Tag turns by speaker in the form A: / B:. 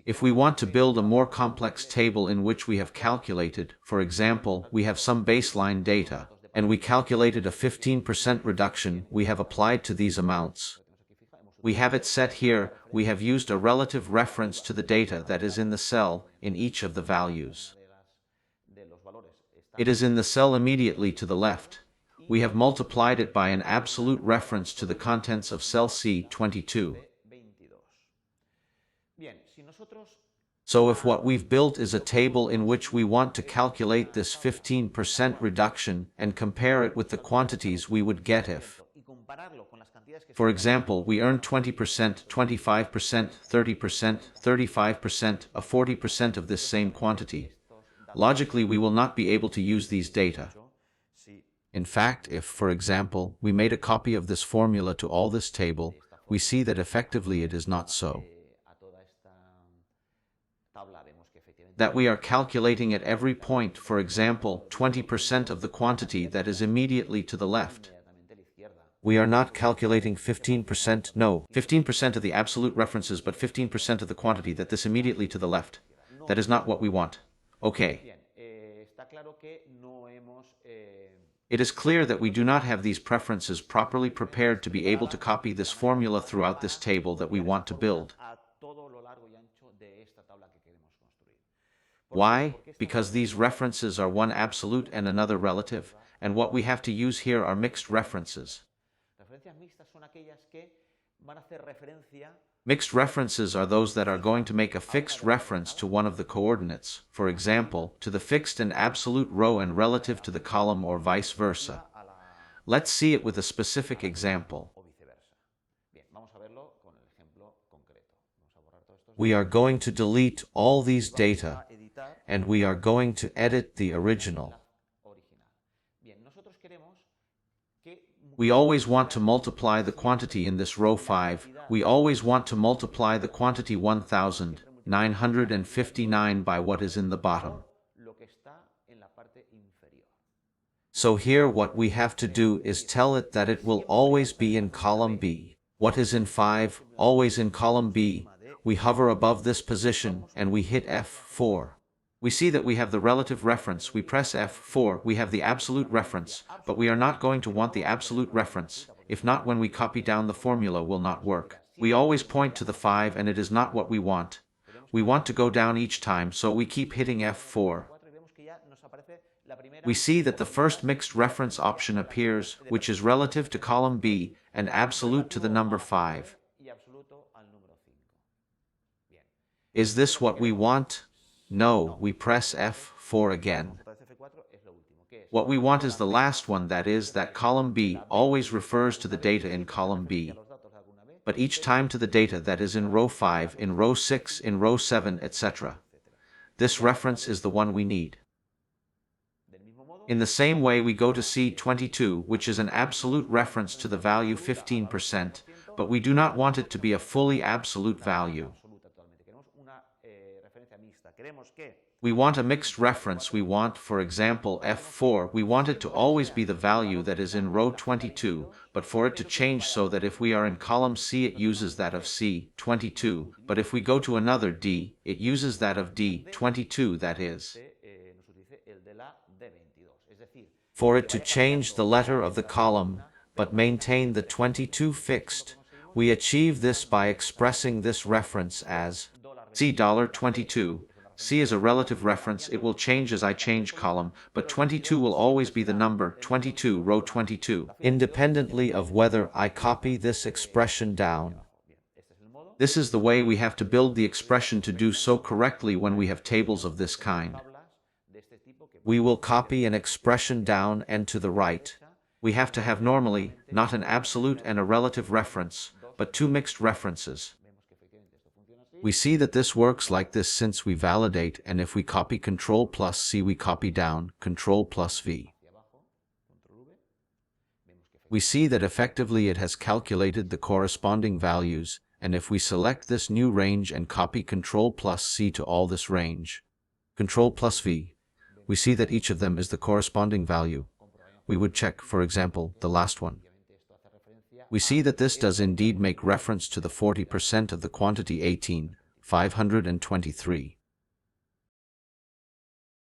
A: If we want to build a more complex table in which we have calculated, for example, we have some baseline data, and we calculated a 15% reduction we have applied to these amounts. We have it set here, we have used a relative reference to the data that is in the cell in each of the values. It is in the cell immediately to the left. We have multiplied it by an absolute reference to the contents of cell C22. So if what we've built is a table in which we want to calculate this 15% reduction and compare it with the quantities we would get if, for example, we earn 20%, 25%, 30%, 35%, a 40% of this same quantity, logically we will not be able to use these data. In fact, if, for example, we made a copy of this formula to all this table, we see that effectively it is not so. That we are calculating at every point, for example, 20% of the quantity that is immediately to the left. We are not calculating 15%, no, 15% of the absolute references, but 15% of the quantity that this immediately to the left. That is not what we want. Okay. It is clear that we do not have these preferences properly prepared to be able to copy this formula throughout this table that we want to build. Why? Because these references are one absolute and another relative, and what we have to use here are mixed references. Mixed references are those that are going to make a fixed reference to one of the coordinates, for example, to the fixed and absolute row and relative to the column or vice versa. Let's see it with a specific example. We are going to delete all these data, and we are going to edit the original. We always want to multiply the quantity in this row 5. We always want to multiply the quantity 1959 by what is in the bottom. So here what we have to do is tell it that it will always be in column B. What is in 5, always in column B. We hover above this position and we hit F4. We see that we have the relative reference, we press F4, we have the absolute reference, but we are not going to want the absolute reference. If not, when we copy down, the formula will not work. We always point to the 5 and it is not what we want. We want to go down each time, so we keep hitting F4. We see that the first mixed reference option appears, which is relative to column B and absolute to the number 5. Is this what we want? No, we press F4 again. What we want is the last one, that is, that column B always refers to the data in column B, but each time to the data that is in row 5, in row 6, in row 7, etc. This reference is the one we need. In the same way, we go to C22, which is an absolute reference to the value 15%, but we do not want it to be a fully absolute value. We want a mixed reference. We want, for example, F4. We want it to always be the value that is in row 22, but for it to change so that if we are in column C it uses that of C22, but if we go to another D, it uses that of D22, that is. For it to change the letter of the column, but maintain the 22 fixed, we achieve this by expressing this reference as C$22. C is a relative reference, it will change as I change column, but 22 will always be the number 22, row 22, independently of whether I copy this expression down. This is the way we have to build the expression to do so correctly when we have tables of this kind. We will copy an expression down and to the right. We have to have normally, not an absolute and a relative reference, but two mixed references. We see that this works like this since we validate, and if we copy Ctrl plus C we copy down, Ctrl plus V. We see that effectively it has calculated the corresponding values, and if we select this new range and copy Ctrl plus C to all this range, Ctrl plus V, we see that each of them is the corresponding value. We would check, for example, the last one. We see that this does indeed make reference to the 40% of the quantity 18, 523.